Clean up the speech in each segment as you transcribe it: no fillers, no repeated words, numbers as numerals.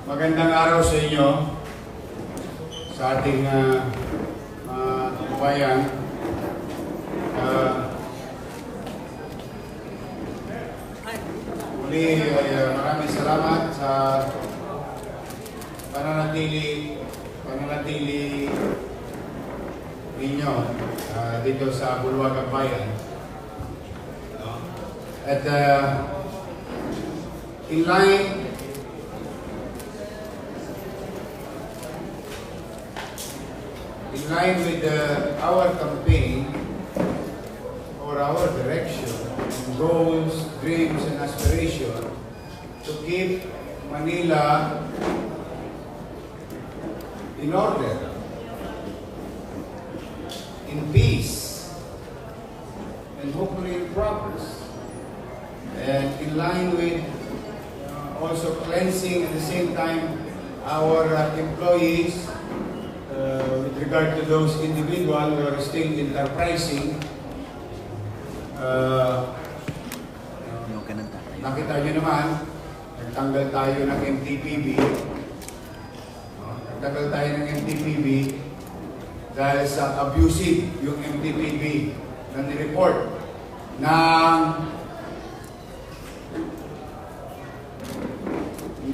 Magandang araw sa inyo, sa ating kababayan. Muli ay maraming salamat sa pananatili ninyo dito sa Bulwagang Bayan. At in line with our campaign or our direction, goals, dreams, and aspirations to keep Manila in order, in peace, and hopefully in progress, and in line with also cleansing at the same time our employees with regard to those individuals who are still enterprising. Nakita nyo naman, nagtanggal tayo ng MTPB. Nagtanggal tayo ng MTPB dahil sa abusive yung MTPB na nireport ng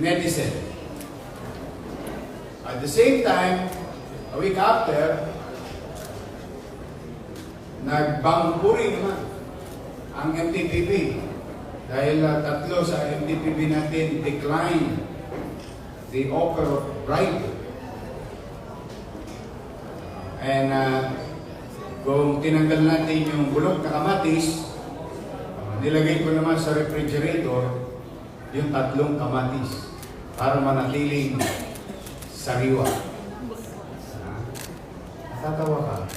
netizen. At the same time, a week after, nagbangpuri naman ang MTPB dahil tatlo sa MTPB natin declined the offer of bribe. And kung tinanggal natin yung bulok na kamatis, nilagay ko naman sa refrigerator yung tatlong kamatis para manatiling sariwa. Tatawa ka.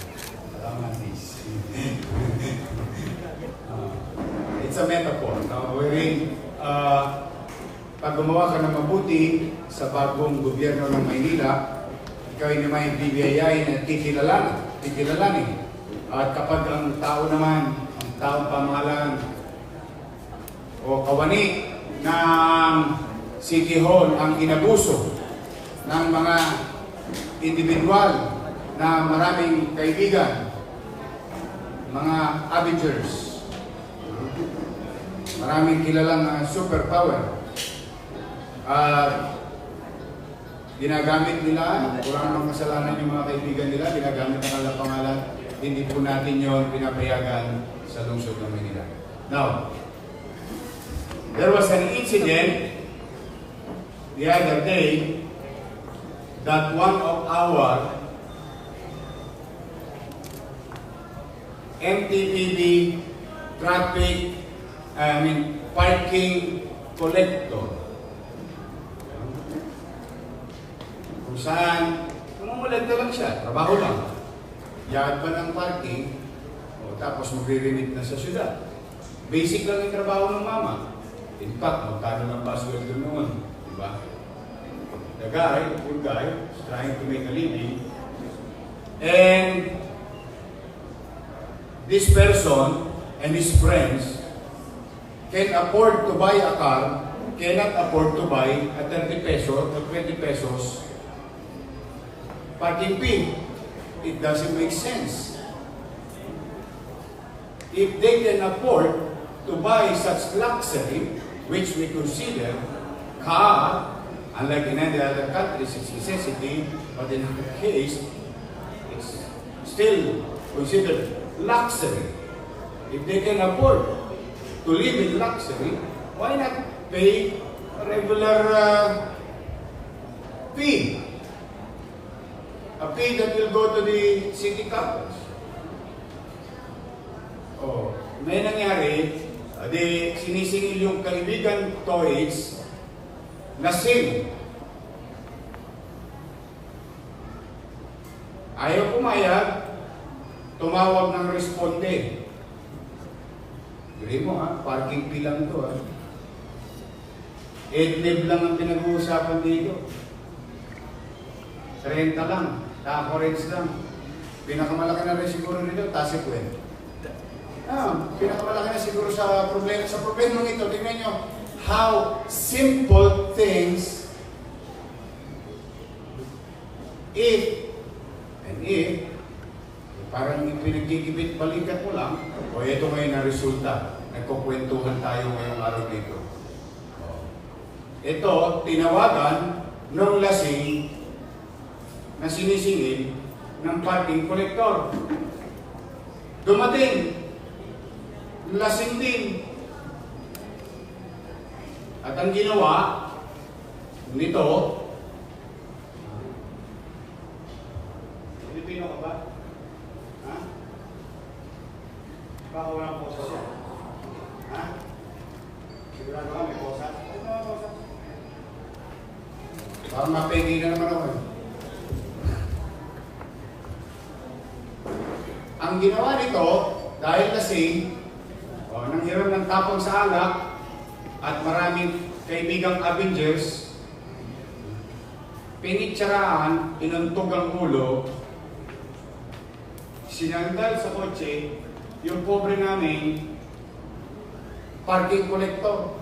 Kamatis. It's a metaphor. Pag gumawa ka ng mabuti sa bagong gobyerno ng Maynila, ikaw ay naman bibiyayain at kikilalanin. At kapag ang tao naman, ang taong pamahalaan o kawani ng City Hall ang inabuso ng mga individual na maraming kaibigan, mga Avengers, maraming kilalang superpower. Ginagamit nila, kurang ng kasalanan yung mga kaibigan nila, ginagamit ang kanilang pangalan, hindi po natin yon pinapayagan sa lungsod ng Manila. Now, there was an incident the other day that one of our MTPB parking collector, kung saan kumamulagda lang siya, trabaho lang, yard pa ng parking, tapos magre-remit na sa syudad. Basic lang yung trabaho ng mama. In fact, magkano ng password doon noon, diba? The guy, the poor guy, is trying to make a living, and this person and his friends can afford to buy a car, cannot afford to buy a 30 pesos or 20 pesos parking fee. It doesn't make sense. If they can afford to buy such luxury, which we consider car, unlike in any other countries, it's necessity, but in our case, it's still considered luxury. If they can afford to live in luxury, why not pay a regular fee? A fee that will go to the city coffers. Oh, may nangyari, sinisingil yung kaibigan toys na SIM. Ayaw pumayag, tumawag ng responde. Gawin mo parking fee lang ito Edlib lang ang pinag-uusapan dito. 30 lang, taco-rates lang. Pinakamalaki na rin siguro nito, Tasipuan. Pinakamalaki na siguro sa problema ito. Tingnan nyo, how simple thing if, parang pinagkikibit balikat mo lang, o ito ngayon na resulta, nagkukwentuhan tayo ngayong araw dito. Ito, tinawagan ng lasing na sinisingil ng parking collector. Dumating, lasing din. At ang ginawa nito, Pilipino ka ba? Ha? Baka walang posa siya. Ha? Sigurado ka may posa? Ay, may posa. Parang mapegi na naman ako. Ang ginawa nito, dahil kasi nanghiram ng tapang sa alak at maraming kaibigang Avengers, pinitsaraan, inuntog ang ulo, sinandal sa kotse, yung pobre namin, parking collector.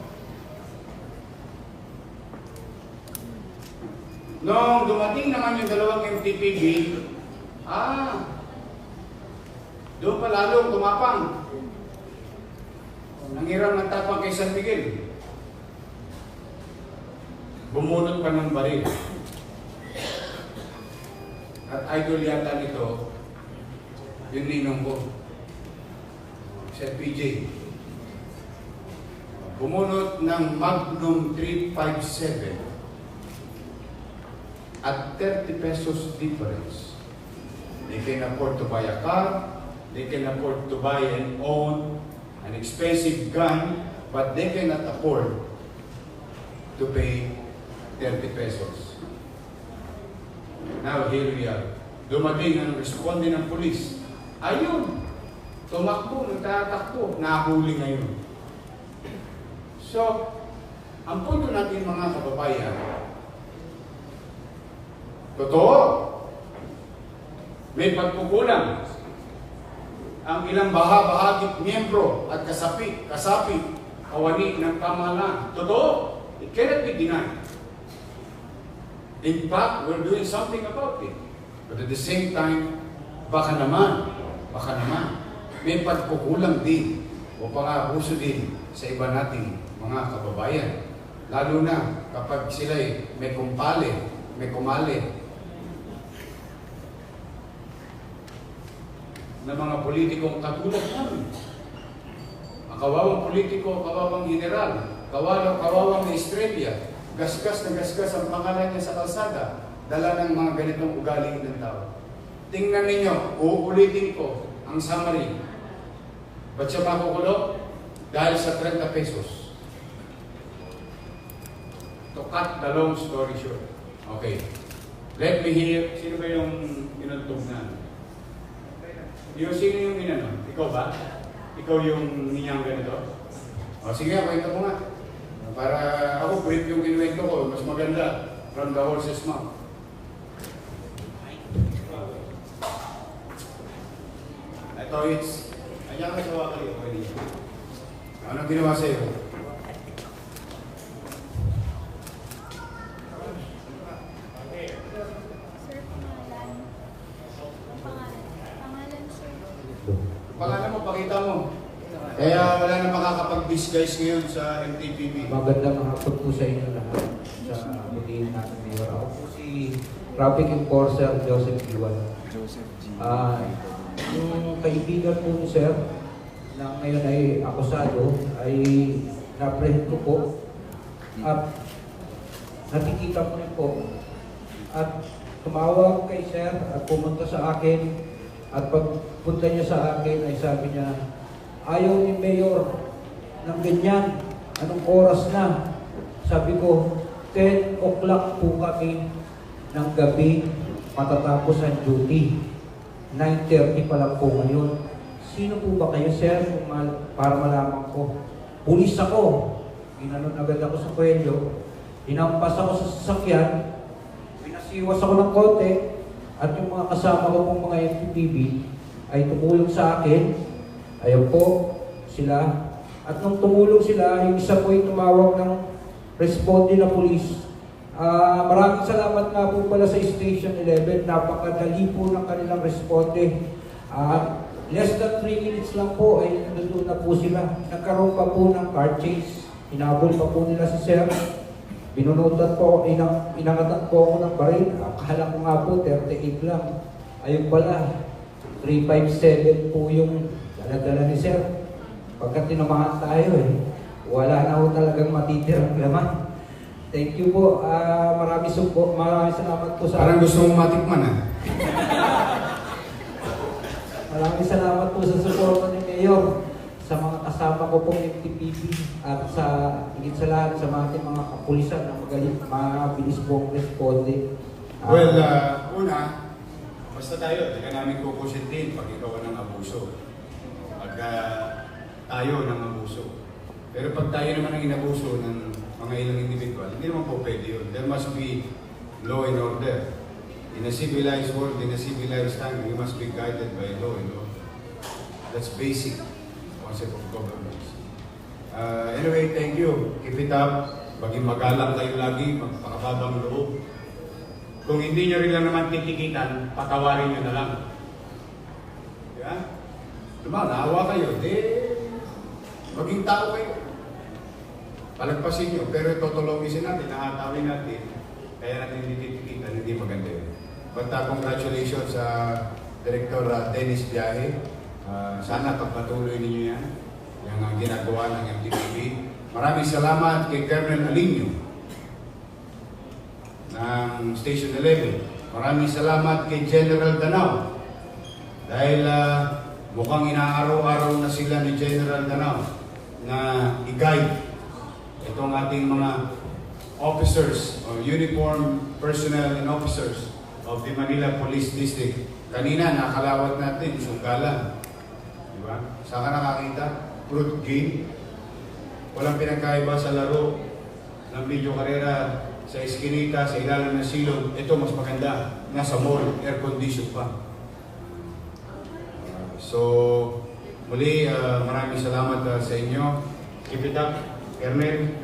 Nung dumating naman yung dalawang MTPB, doon pa lalong tumapang. Nanghiram ng tapang kay San Miguel. Bumunot pa ng baril. At idol yata nito, yung ninong ko, si PJ. Bumunot ng Magnum 357 at 30 pesos difference. They can afford to buy a car, they can afford to buy and own an expensive gun, but they cannot afford to pay 30 pesos. Now, here we are. Dumating ang responde ng pulis. Ayun, tumakbo, nagtatakbo, nahuli ngayon. So, ang punto natin mga kababayan, totoo, may pagkukulang ang ilang bahagi miyembro at kasapi, kawani ng pamahalaan. Totoo, it cannot be denied. In fact, we're doing something about it. But at the same time, baka naman, may pagkukulang din o pang-abuso din sa iba nating mga kababayan. Lalo na kapag sila'y may kumpale, may kumale na mga politikong katulad namin. Ang kawawang politiko, kawawang general, kawawang estrella, gasgas na gasgas ang pangalan niya sa kalsada, dala ng mga ganitong ugali ng tao. Tingnan ninyo, uulitin ko ang summary. Ba't siya makukulong? Dahil sa 30 pesos. To cut the long story short. Okay. Let me hear, sino ba yung inuntog na? Sino yung inanon? Ikaw ba? Ikaw yung ninyang ganito? O sige, kwento mo nga. Para ako, brief yung kinuwento ko, mas maganda from the horse's mouth. Ito, ayan ka sawa kayo. Anong ginawa sa'yo? Pangalan mo, pakita mo. Kaya wala na makakapag-disguise ngayon sa MTPB. Magandang hapon po sa inyo lahat sa butiin natin ngayon. Ako po si Traffic Enforcer Joseph Iwan. Yung kaibigan po ni Sir na ngayon ay akusado ay na-apprehend ko po at nakikita ko rin po at tumawag kay Sir at pumunta sa akin at pagpunta niya sa akin ay sabi niya, ayaw ni Mayor ng ganyan. Anong oras na? Sabi ko, 10 o'clock po kami ng gabi matatapos ang duty. 9:30 pa lang po ngayon. Sino po ba kayo, sir? Para malaman ko. Pulis ako. Ginanon agad ako sa kwelyo. Hinampas ako sa sasakyan. Pinasiwas ako ng konti. At yung mga kasama ko pong mga FTPB ay tumulong sa akin. Ayun po sila. At nung tumulong sila, yung isa po ay tumawag ng responde na pulis. Maraming salamat nga po pala sa Station 11. Napakadali po ng kanilang responde. Less than 3 minutes lang po ay nandun na po sila. Nagkaroon pa po ng car chase. Hinabol pa po nila si Sir. Binunutan po, inangatan po ako ng baril. Akala ko nga po 38 lang. Ayun pala, 357 po yung dala-dala ni Sir. Pagka tinamahan tayo wala na ho talagang matitirang laman. Thank you po. Maraming salamat po sa... Parang gusto mong matikman Maraming salamat po sa suporta ni Mayor, sa mga kasama ko pong MTPP at sa higit sa lahat sa ating mga kapulisan na magaling, mabilis pong responde. Well, una, basta tayo, hindi ka namin kukusintin pag ikaw ng abuso. Pag tayo ng abuso. Pero pag tayo naman ang inabuso ng mga ilang individual, hindi naman po pwede yun. There must be law and order. In a civilized world, in a civilized time, we must be guided by law and order. That's basic concept of governance. Anyway, thank you. Keep it up. Maging magalang kayo lagi, magpakababang loob. Kung hindi nyo rin lang naman titikitan, patawarin nyo na lang. Yeah? Diba, naawa kayo, maging tao kayo. Palagpasin nyo, pero totologisin natin, nahatawin natin, kaya natin hindi titikitan, hindi maganda yun. But congratulations sa Director Dennis Biahe. Sana pagpatuloy ninyo yan, yung ginagawa ng MTPP. Maraming salamat kay Colonel Alinio ng Station 11. Maraming salamat kay General Danao dahil mukhang inaaraw-araw na sila ni General Danao na i-guide itong ating mga officers or uniform personnel and officers of the Manila Police District. Kanina, nakalawat natin, sugalan. Diba? Saan ka nakakita? Fruit game. Walang pinagkaiba sa laro ng video karera sa eskinita, sa ilalim ng silong. Ito mas maganda. Nasa mall, air condition pa. So, muli, maraming salamat sa inyo. Keep it up, Colonel.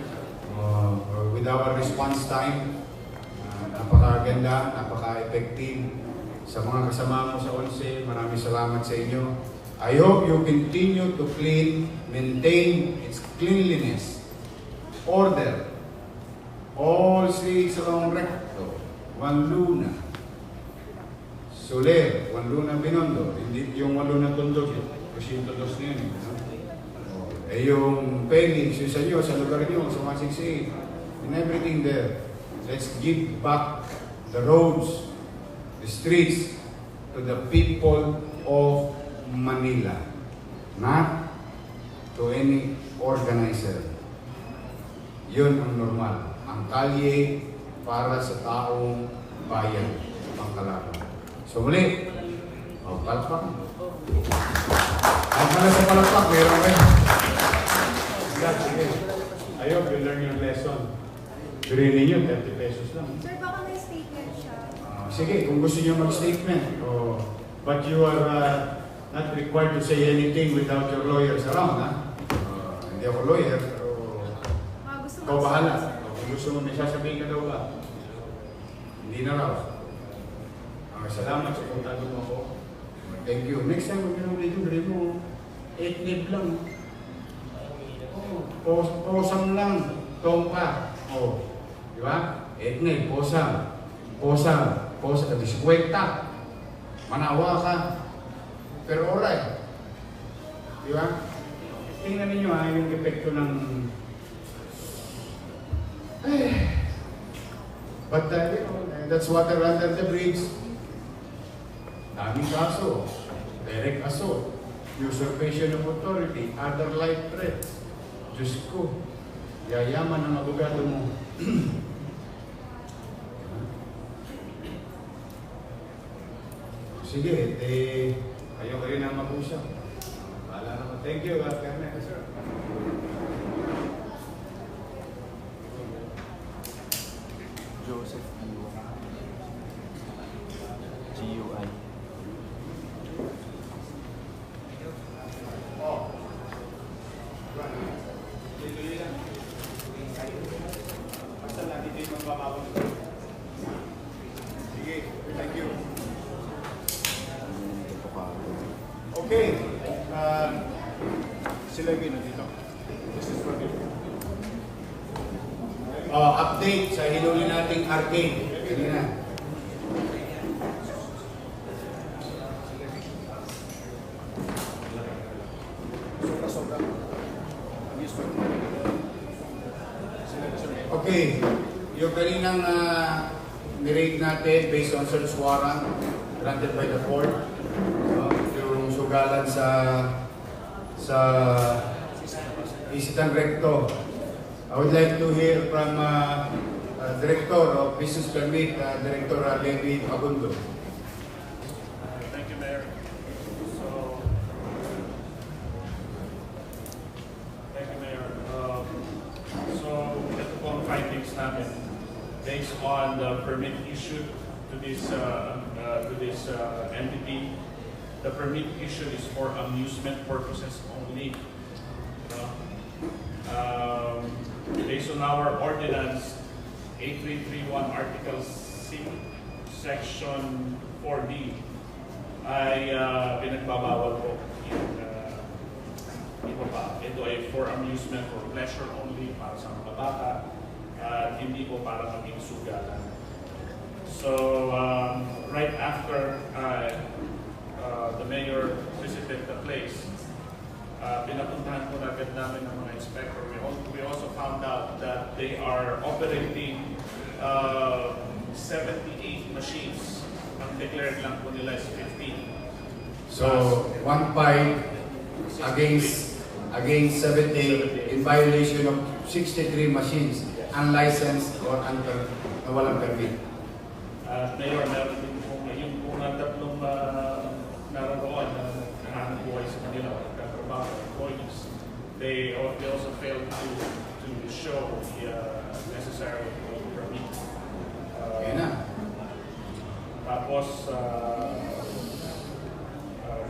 With our response time, napakaganda, napaka-effective. Sa mga kasama mo sa 11, maraming salamat sa inyo. I hope you continue to maintain its cleanliness, order. All streets along Recto, Juan Luna, Soler, Juan Luna Binondo, hindi yung Juan Luna Tondo, 202 na yun. Yung Felix, yung sa inyo, sa lugar nyo, sa 168, and everything there. Let's give back the roads, the streets, to the people of Manila, not to any organizer. Yun ang normal. Ang kalye para sa taong bayan, pangkalaban. So muli, palakpak. Ay pala sa palakpak, meron kayo. Sige. I hope you learn your lesson. Turin ninyo, 30 pesos lang. Sir, baka may statement siya. Sige, kung gusto nyo mag-statement. But you are not required to say anything without your lawyers around, ha? Hindi ako lawyer, pero ikaw bahala. Kung gusto mo, may sasabihin ka daw ba? Hindi na raw. Salamat sa kontado mo ako. Thank you. Next time, huwag nyo dito, gawin mo. 8 nib lang. Posam lang. Tongpa. Di ba? 8 nib, posam. Posam. Posam. 50. Manawa ka. Pero alright. Di ba? Tingnan ninyo yung epekto ng... But that's water under the bridge. Daming kaso. Direct assault. Usurpation of authority. Other life threats. Diyos ko. Yayaman ang abogado mo. Sige, kayo na mag-usap. Bahala naman. Thank you, Colonel. Sir. Joseph GUI. Basta lagi din magbabasa. Sige, thank you. Okay. Sila yung dito. This is for you. Update sa hinuli nating arcade. Kanina. Okay. Yung kaninang nirate natin based on search warrant granted by the court. Yung sugalan sa Isitan Recto. I would like to hear from Director of Business Permit, Director Levi Pagundo. Thank you, Mayor. Thank you, Mayor. Ito po ang findings namin based on the permit issued to this entity. The permit issued is for amusement purposes only. Based on our ordinance 8331 Article C, Section 4D, ay pinagbabawal po ito ay for amusement, for pleasure only, para sa mga bata, at hindi po para maging sugalan. So, right after the mayor visited the place, pinapuntahan po agad namin ng mga inspector. We also found out that they are operating 78 machines. Ang declared lang po nila is 15. So, 1.5 against 70 in violation of 63 machines, unlicensed or na walang permit. Mayor, meron din po yung mga tatlong naroon na nanganang buhay sa kanila, nagkatrabaho, employees. They also failed to show the necessary permit. Kaya na. Tapos,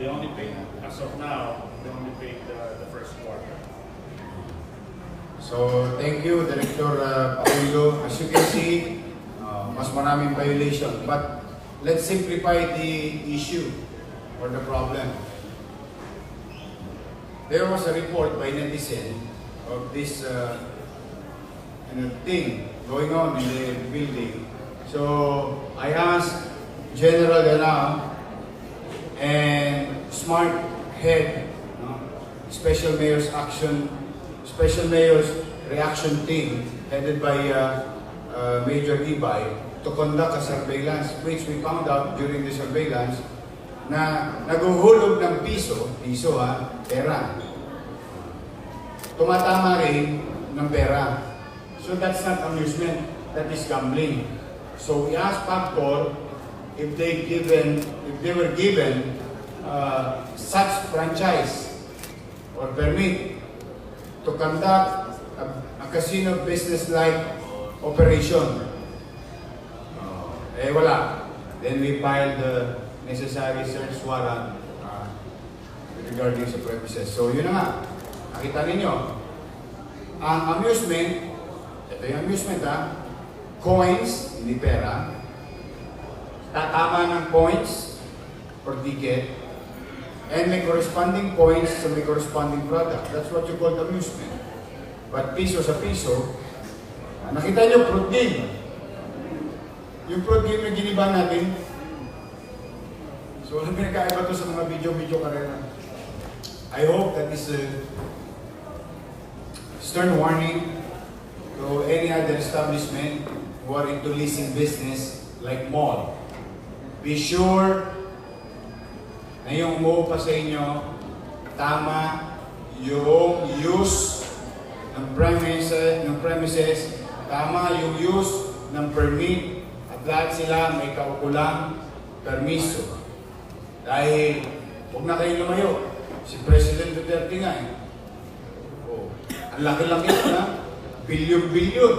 they only paid, as of now, they only paid the first quarter. So, thank you, Director Pagundo. As you can see, mas maraming violation. But let's simplify the issue or the problem. There was a report by netizen of this thing going on in the building. So I asked General Nanaman and Smart Head, Special Mayor's Reaction Team, headed by Major Ibay, to conduct a surveillance, which we found out during the surveillance na naguhulog ng piso pera. Tumatama rin ng pera. So that's not amusement, that is gambling. So we asked PAGCOR if they were given such franchise or permit to conduct a casino business-like operation. Wala. Then we filed the necessary search warrant regarding sa premises. So yun na nga. Nakita ninyo. Ang amusement, ito yung amusement coins, hindi pera. Tatama ng points per ticket. And may corresponding points sa may corresponding product. That's what you call amusement. But piso sa piso, nakita nyo, fruit game. Yung fruit game na giniba natin, so walang pinakaiba to sa mga video karera. I hope that is a stern warning to any other establishment who are into leasing business like mall. Be sure na yung umuupa sa inyo, tama yung use ng premises, tama yung use ng permit, at lahat sila may kaukulang permiso. Dahil, huwag na kayong lumayo. Si President Duterte nga ang laki-laki na, bilyon-bilyon.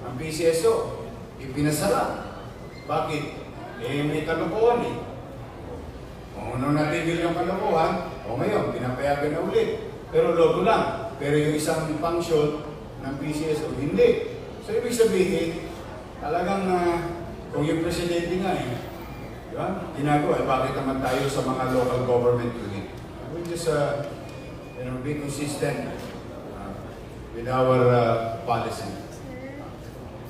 Ang PCSO, ipinasara. Bakit? May kalokohan Kung ano natin yung kalokohan, ngayon, pinapayagan na ulit. Pero logo lang. Pero yung isang function ng PCSO, hindi. So ibig sabihin, talagang kung yung presidente nga di ba? Ginagawa, bakit naman tayo sa mga local government unit? We just be consistent with our policy.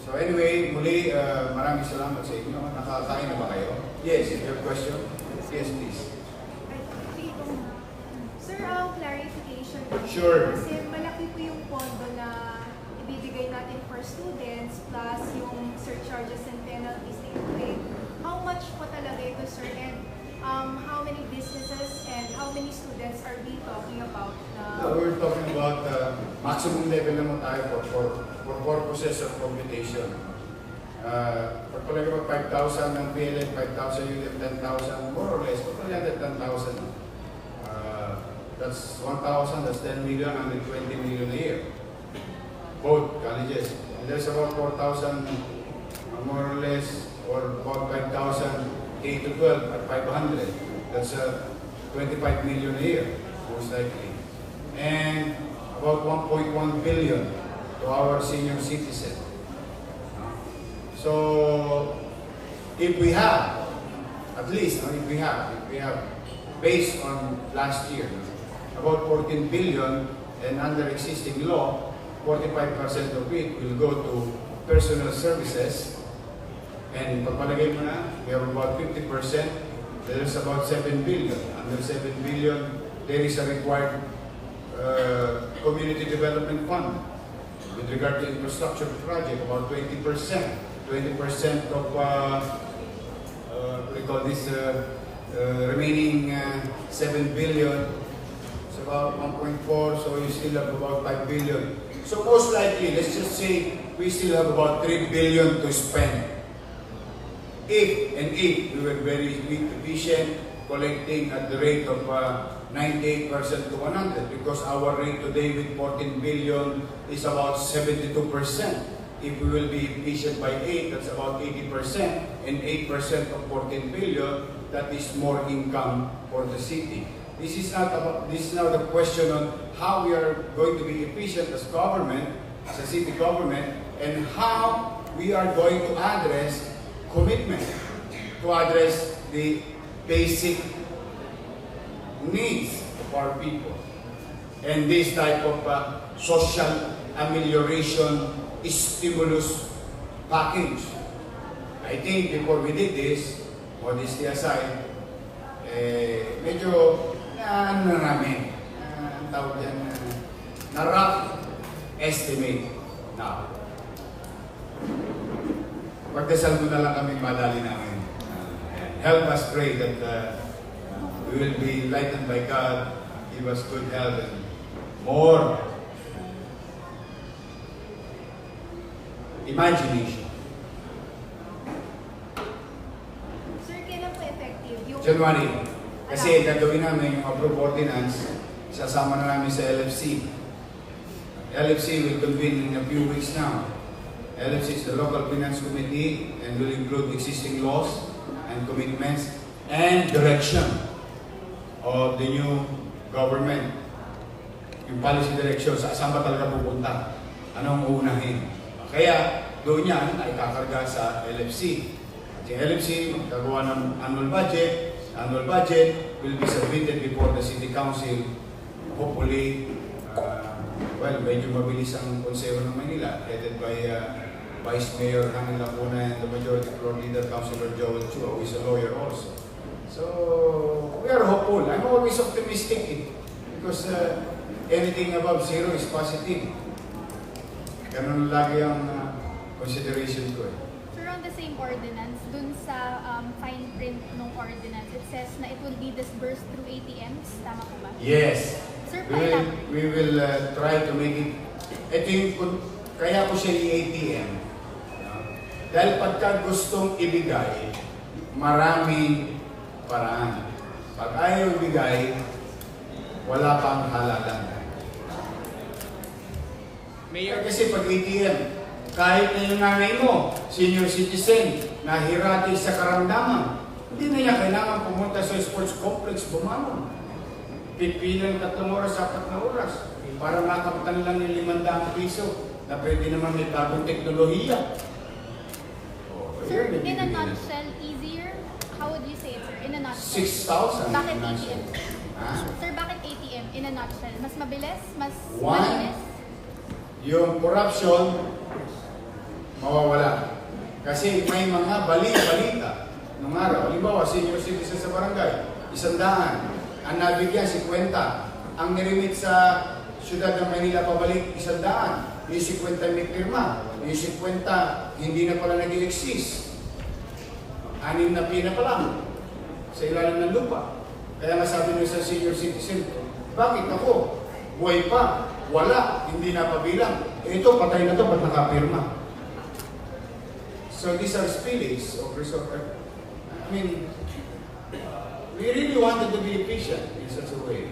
So anyway, muli, maraming salamat sa inyo. Nakakain na ba kayo? Yes, if you have question? Yes, please. Sir, clarification. Sure. Kasi malaki po yung pondo na ibibigay natin for students plus yung surcharges and penalties na i-pay. How much po talaga ito, sir? And how many businesses and how many students are we talking about? We're talking about maximum level naman tayo for purposes of computation. Pag talaga pag 5,000 ng PLN, 5,000 UDM, 10,000, more or less, pag talaga 10,000. That's 1,000, that's 10 million, and 20 million a year. Both colleges. And there's about 4,000, more or less, or about 5,000 K to 12 at 500. That's 25 million a year, most likely. And about 1.1 billion to our senior citizens. So, if we have, at least, if we have, based on last year, about 14 billion, and under existing law, 45% of it will go to personal services. And pagpalagay mo na, we have about 50%, there's about 7 billion. Under 7 billion, there is a required community development fund. With regard to infrastructure project, about 20%. 20% of, we call this, remaining 7 billion. It's about 1.4, so you still have about 5 billion. So most likely, let's just say, we still have about 3 billion to spend. If we were very efficient, collecting at the rate of 98% to 100, because our rate today with 14 billion is about 72%. If we will be efficient by 8, that's about 80%, and 8% of 14 billion, that is more income for the city. This is now the question on how we are going to be efficient as government, as a city government, and how we are going to address commitment to address the basic needs of our people. And this type of social amelioration stimulus package. I think before we did this, modesty aside, medyo ano namin, ang tawag dyan, na rough estimate now. Pagdasal mo na lang kami madali namin. Help us pray that we will be enlightened by God, give us good health and more imagination. Sir, kailan po effective? Yung January. Kasi gagawin namin yung approved ordinance, sasama na namin sa LFC. LFC will convene in a few weeks now. LFC is the Local Finance Committee and will include existing laws and commitments and direction of the new government. Yung policy direction, saan ba talaga pupunta? Anong uunahin? Kaya doon yan ay kakarga sa LFC. At yung LFC, magkagawa ng annual budget. Annual budget will be submitted before the City Council. Hopefully, medyo mabilis ang Konseho ng Manila, headed by Vice Mayor Hangin Lacuna and the Majority Floor Leader, Councilor Joel Chua, who is a lawyer also. So, we are hopeful. I'm always optimistic because anything above zero is positive. Ganun lagi ang consideration ko. Sir, on the same ordinance, dun sa fine print ng ordinance, it says na it will be disbursed through ATMs. Tama po ba? Yes. Sir, We will try to make it. Ito yung, kaya ko siya i-ATM. Dahil pagka gustong ibigay, maraming paraan. Pag ayaw ibigay, wala pang halalan. Mayor, kasi pag ATM, kahit na yung nanay mo, senior citizen, nahirati sa karamdaman, hindi na niya kailangan pumunta sa sports complex, bumangon. Pipilang 3 oras, 4 na oras, para makamtan lang yung 500 piso. na pwede naman may bagong teknolohiya. Sir, in a nutshell, easier? How would you say it, sir? In a nutshell. 6,000. Bakit ATM? Ah. Sir, bakit ATM? In a nutshell, mas mabilis? Mas One, malinis? yung corruption, mawawala. Kasi may mga balita nung araw. Halimbawa, senior citizen sa barangay, 100. Ang nabigyan, 50. Ang nirimit sa siyudad ng Manila pabalik, 100. Yung 50 may pirma. Yung 50, hindi na pala nag-exist. 6 na pina pa lang sa ilalim ng lupa. Kaya nga sabi nyo sa senior citizen, bakit ako? Buhay pa, wala, hindi na pabilang. Ito, patay na to, ba't nakapirma? So these are spillage of resource. I mean, we really wanted to be efficient in such a way.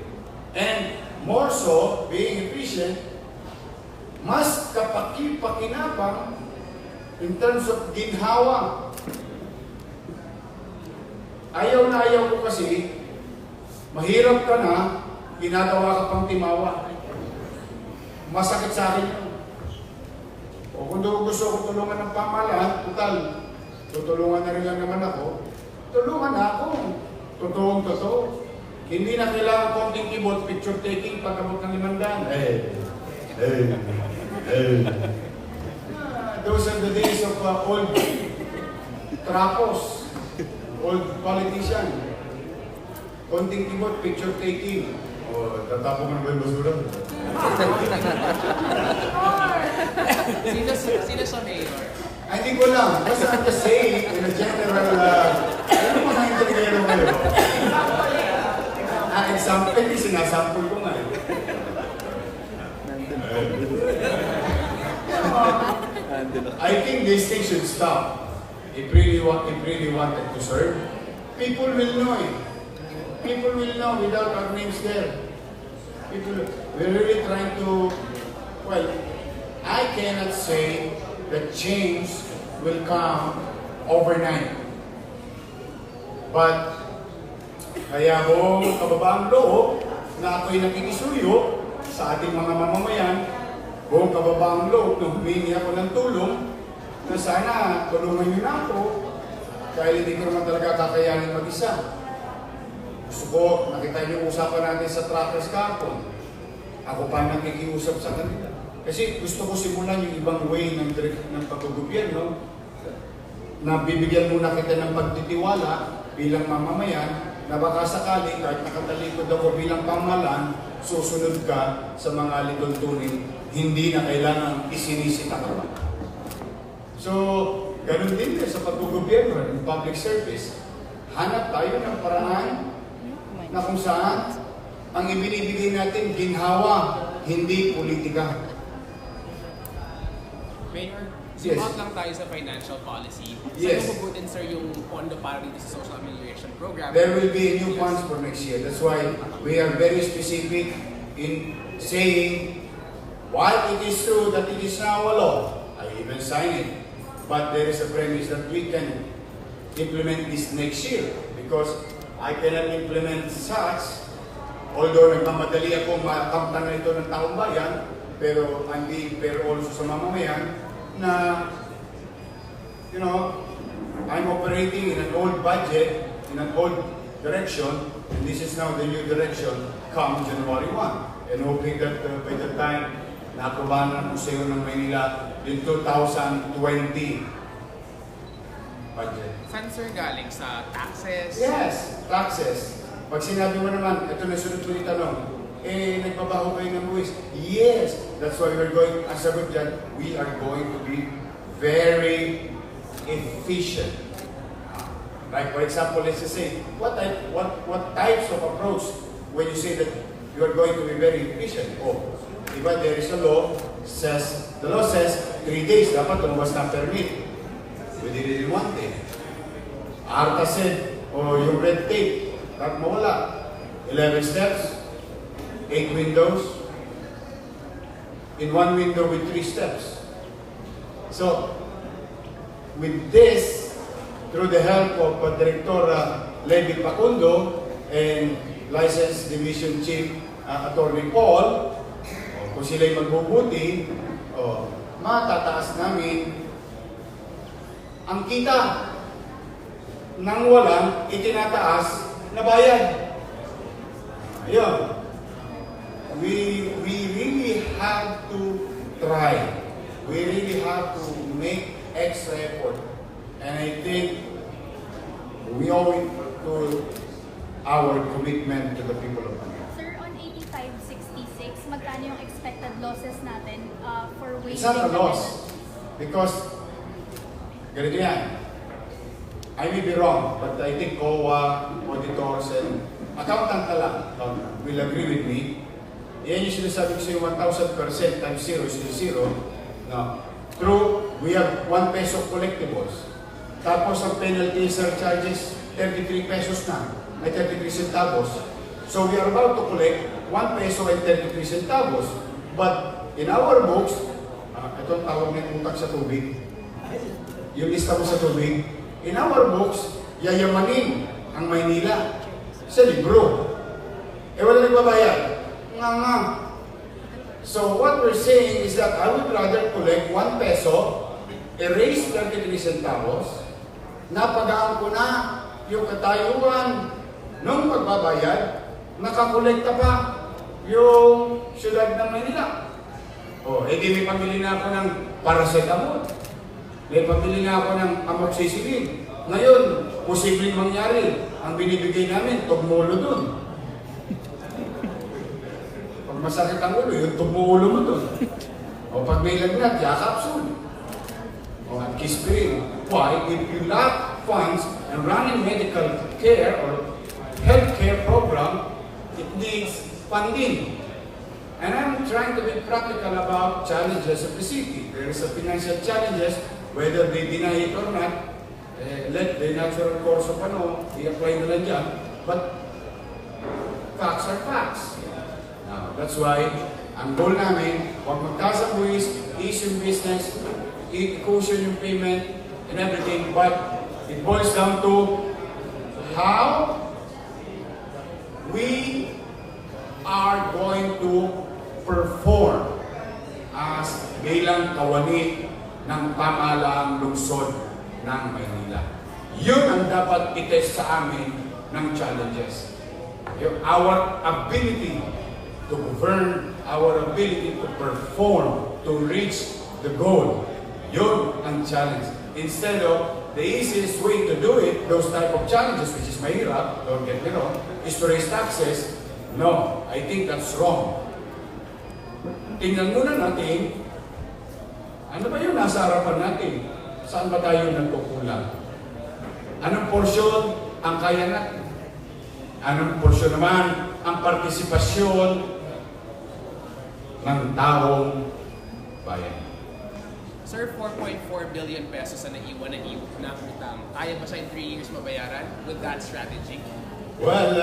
And more so, being efficient, mas kapaki-pakinabang in terms of ginhawa. Ayaw na ayaw ko kasi, mahirap ka na, ginagawa ka pang timawa. Masakit sa akin yun. O kung gusto ko tulungan ng pamahalaan, total, tutulungan na rin lang naman ako, tulungan na ako. Totoong-totoo. Hindi na kailangan konting keyboard, picture taking, pagkabot ng 500. Those are the days of old trapos, old politician. Konting keyboard, picture taking. O, tatapong mo na ba yung basura? Sino sa mayor? Hindi ko lang. Basta I'm just saying, in a general, ano mga integrero kayo? Example, hindi sinasample ko nga. I think this thing should stop. If really wanted to serve, people will know it. People will know without our names there. We're really trying to, well, I cannot say that change will come overnight. But, kaya ko kababaang loob na ako'y nakikisuyo sa ating mga mamamayan, buong kababaang loob na humingi ako ng tulong na sana tulungan niyo na ako dahil hindi ko naman talaga kakayanin mag-isa. Gusto ko, nakita niyo usapan natin sa trackers kahapon. Ako pa nakikiusap sa kanila. Kasi gusto ko simulan yung ibang way ng paggobyerno na bibigyan muna kita ng pagtitiwala bilang mamamayan na baka sakali kahit nakatalikod ako bilang pamahalaan, susunod ka sa mga lituntunin, hindi na kailangan isinisita ka pa. So, ganun din sa paggobyerno ng public service. Hanap tayo ng paraan na kung saan ang ibinibigay natin ginhawa, hindi politika. Mayor, Yes. out lang tayo sa financial policy. Yes. Saan mabutin, sir, yung pondo para dito sa social amelioration program? There will be new funds for next year. That's why we are very specific in saying, while it is true that it is now a law, I even sign it, but there is a premise that we can implement this next year because I cannot implement such, although nagmamadali ako makamtan na ito ng taong bayan, pero I'm being fair also sa mamamayan na, you know, I'm operating in an old budget, in an old direction, and this is now the new direction come January 1. And hoping that by the time na-aprobahan ng Museo ng Maynila yung 2020 budget. Saan, sir, galing? Sa taxes? Yes, taxes. Pag sinabi mo naman, ito na sunod ko yung tanong, nagbabaho kayo ng buwis. Yes, that's why we're going, as sagot dyan, we are going to be very efficient. Like for example, let's just say, what types of approach when you say that you are going to be very efficient? Oh, diba there is a law, the law says 3 days dapat lumabas ng permit. We did it in 1 day. ARTA said, yung red tape, dapat mawala. 11 steps, 8 windows, in 1 window with 3 steps. So, with this, through the help of Director Levi Pacundo and Licensed Division Chief Attorney Paul, kung sila'y magbubuti, matataas namin ang kita nang walang itinataas na bayad. Ayun. We really have to try. We really have to make extra effort. And I think we owe it to our commitment to the people of Kanyang. Sir, on 8566, magkano yung expected losses natin for wage? It's not a loss. Because, ganito yan. I may be wrong, but I think COA, auditors, and accountant na lang will agree with me. Yan yung sinasabi ko sa'yo, 1,000% times 0 is 0. No. True, we have 1 peso collectibles. Tapos ang penalty surcharges, 33 pesos na, ay 33 centavos. So we are about to collect 1 peso and 33 centavos. But in our books, itong tawag ng utang sa tubig, yung lista mo sa tubig, in our books, yayamanin ang Maynila sa libro. Eh wala nagbabayad. Nga. So what we're saying is that I would rather collect 1 peso, erase 33 centavos, napagaan ko na yung katayuan ng pagbabayad, nakakolekta pa yung syudad ng Maynila. O, di may pamili na ako ng paracetamol. May pamili na ako ng amoxicillin. Ngayon, posibleng mangyari, ang binibigay namin, tugmulo dun. Pag masakit ang ulo, yung tugmulo mo dun. O pag may lagnat, yakapsul. O at kispirin. Why? If you lack funds and running medical care or healthcare program, it needs funding. And I'm trying to be practical about challenges of the city. There is a financial challenges, whether they deny it or not, let the natural course of i-apply nila dyan. But facts are facts. Now, that's why ang goal namin, huwag magtaas ang buwis, ease yung business, i-cushion yung payment, and everything. But it boils down to how we are going to perform as bilang kawani ng pamahalaang lungsod ng Maynila. Yun ang dapat itest sa amin ng challenges. Our ability to govern, our ability to perform, to reach the goal. Yun ang challenge. Instead of the easiest way to do it, those type of challenges, which is mahirap, don't get me wrong, is to raise taxes. No, I think that's wrong. Tingnan muna natin, ano ba yung nasa harapan natin? Saan ba tayo nagkukulang? Anong porsyon ang kaya natin? Anong porsyon naman ang partisipasyon ng taong bayan? Sir, 4.4 billion pesos na naiwan na utang. Kaya ba siya in 3 years mabayaran with that strategy? Well,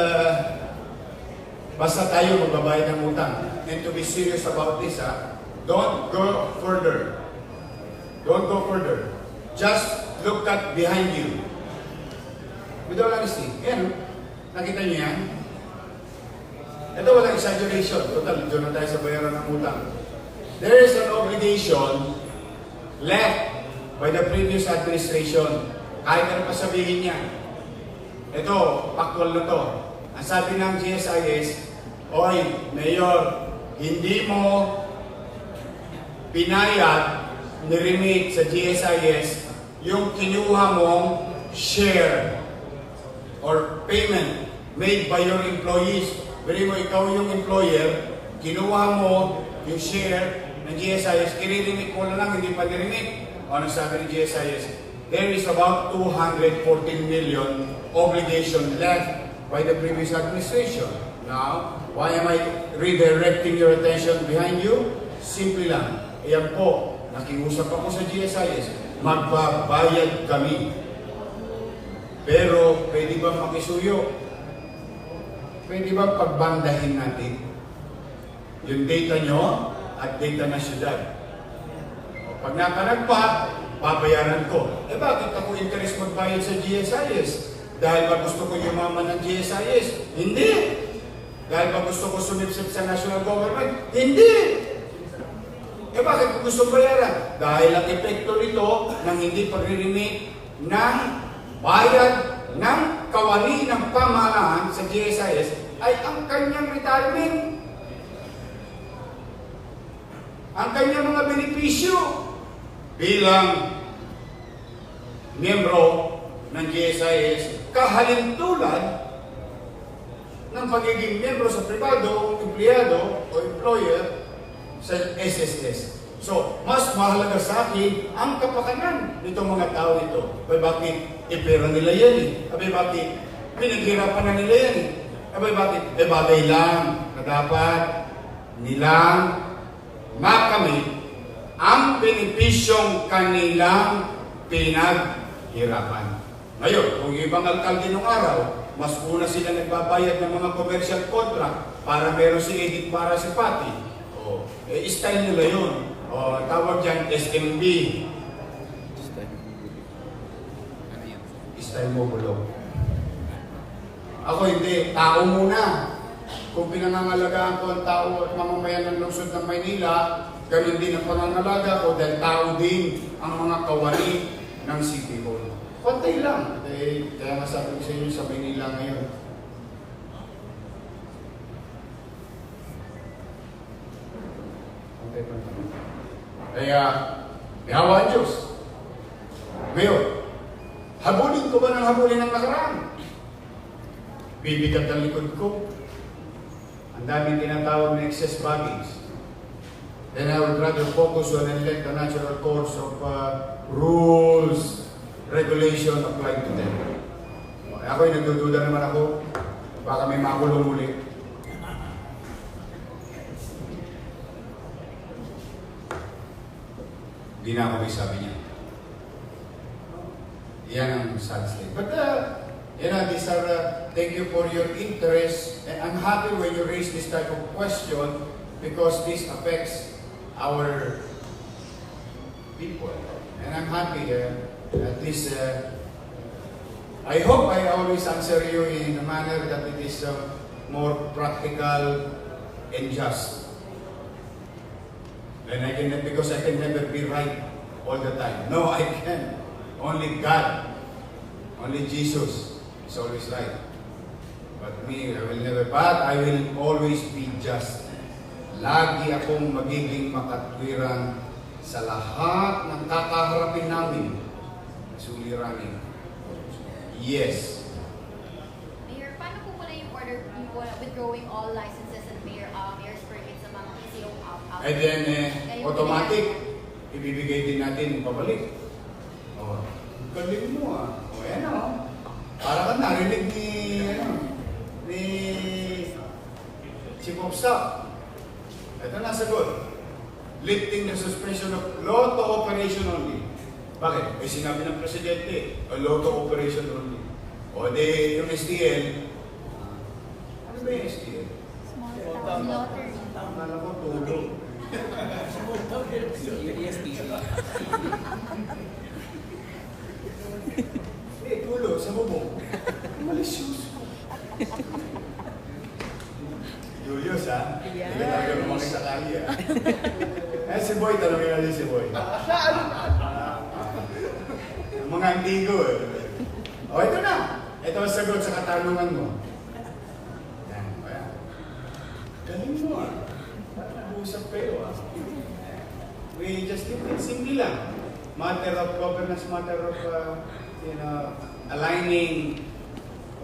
basta tayo magbabayad ng utang. And to be serious about this, don't go further. Don't go further. Just look at behind you. With all honesty, yan, nakita niyo yan? Ito walang exaggeration. Total, doon na tayo sa bayaran ng utang. There is an obligation left by the previous administration. Kahit ano pa sabihin niya. Ito, factual na to. Ang sabi ng GSIS, oy, Mayor, hindi mo pinayad, ni-remit sa GSIS yung kinuha mong share or payment made by your employees. Bili mo, ikaw yung employer, kinuha mo yung share ng GSIS, kinirimit mo na lang, hindi pa nirimit. Ano sabi ng GSIS? There is about 214 million obligation left by the previous administration. Now, why am I redirecting your attention behind you? Simple lang. Ayan po, nakiusap ako sa GSIS, magbabayad kami. Pero, pwede ba makisuyo? Pwede ba pagbandahin natin yung data nyo at data na syudad? Pag nakanagpa, babayaran ko. Eh bakit ako interest magbayad sa GSIS? Dahil ba gusto ko yumaman ng GSIS? Hindi! Dahil ba gusto ko sumipsip sa national government? Hindi! Eh bakit kung gusto bayaran? Dahil ang epekto nito ng hindi pag-remit ng bayad ng kawani ng pamahalaan sa GSIS ay ang kanyang retirement. Ang kanyang mga benepisyo bilang miyembro ng GSIS, kahalintulad ng pagiging miyembro sa pribado, empleyado o employer sa SSS. So, mas mahalaga sa akin ang kapakanan nitong mga tao ito. Abay, bakit ipera nila yan eh? Abay, bakit pinaghirapan na nila yan eh? Abay, bakit? Bagay lang na dapat nilang makamit ang benepisyong kanilang pinaghirapan. Ngayon, kung ibang alkalde nung araw, mas una sila nagbabayad ng mga commercial contract para meron si Edith para si Pati. Style nila yun. Tawag dyan SMB. Style mo bulog. Ako hindi, tao muna. Kung pinangangalagaan ko ang tao at mamamayan ng lungsod ng Maynila, ganun din ang pangangalaga ko dahil tao din ang mga kawani ng City Hall. Pantay lang. Kaya nga sabi ko sa inyo sa Maynila ngayon. Pantay pa naman. Kaya, may hawa ang Diyos. Ngayon, habulin ko ba ng habulin ng nakaraan? Bibigat ang likod ko. Ang daming tinatawag na excess baggage. Then I would rather focus on and let the natural course of rules, regulation apply to them. Ako'y nagdududa naman ako. Baka may makulong uli. Hindi na ako may sabi niya. Yan ang sad state. But, these are, thank you for your interest. And I'm happy when you raise this type of question because this affects our people. And I'm happy at least, I hope I always answer you in a manner that it is more practical and just. And because I can never be right all the time. No, I can't. Only God, only Jesus is always right. But me, I will never, but I will always be just. Lagi akong magiging makatwiran sa lahat ng kakaharapin namin. Suliranin. Yes. Mayor, paano po muna yung order withdrawing all licenses and mayor's permits sa mga PCO out? And then, automatic, ibibigay din natin pabalik. Galing mo yan para ka narinig ni Chief of Staff. Ito na sagot. Lifting the suspension of law to operation only. Bakit? May sinabi ng Presidente, law to operation only. O di yung STL, ano ba yung STL? Small town lottery. Akala ko tulo. Tulo, sa bubong. Malisyoso. Julius, ha? Hindi ka talaga lumaki sa kaya. Si Boy, talangin natin si Boy. Mga antigo, ito na. Ito ang sagot sa katanungan mo. Galing mo, Parang nag-uusap kayo, We just keep it simple lang. Matter of governance, matter of, aligning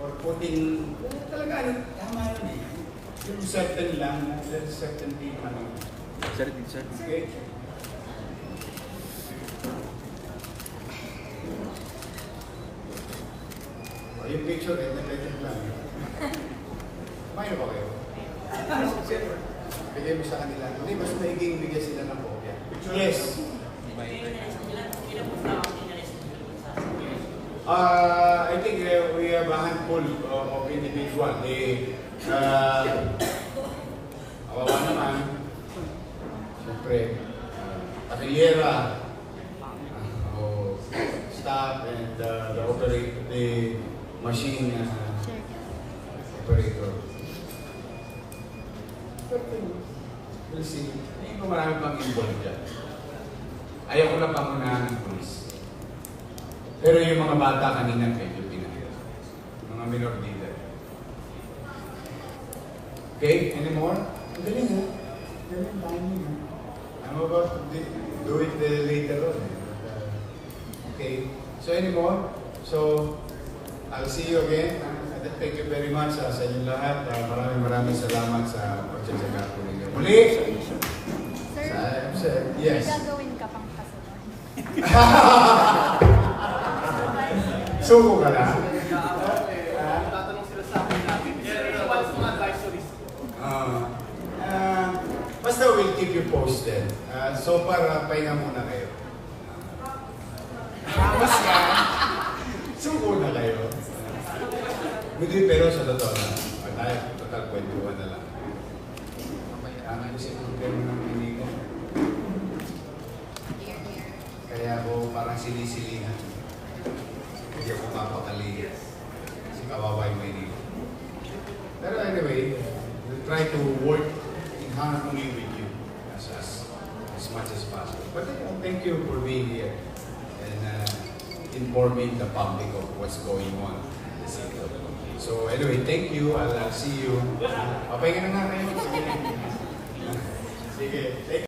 or putting, talaga, tama yun Yung certain lang, certainty naman. Certain. Okay. Yung picture, legend lang. Kumain ba kayo? Bigay mo sa kanila. Hindi, mas maiging bigay sila ng kopya. Yes. I think we have a handful of individual. Awawa naman. Siyempre, Ateliera, staff, and the operator, the machine operator. We'll see. Hindi ko marami pang involved dyan. Ayaw ko lang pangunahan ng pulis. Pero yung mga bata kanina medyo pinahirap. Mga minor leader. Okay? Any more? Galing ha? Galing, timing ha? I'm about to do it later on. Okay? So any more? So, I'll see you again. Thank you very much sa inyong lahat. Maraming salamat sa pagsasaga po ninyo. Muli! Sir, yes. may gagawin ka pang kasunod. Suko ka na? Tatanong sila sa akin natin. What's mga advisories? Basta we'll keep you posted. So far, pahinga muna kayo. Mas ka? Suko na kayo. Hindi, pero sa totoo na. Tayo, total kwentuhan na lang. Ano kasi problema ng hindi ko? Kaya ako parang sinisilihan. Hindi ako mapakali. Kasi kawawa yung Maynila. Pero anyway, we'll try to work in harmony with you as much as possible. But thank you for being here and informing the public of what's going on in the city. So anyway, thank you. I'll see you. Papahinga na nga kayo. Sige. Sige.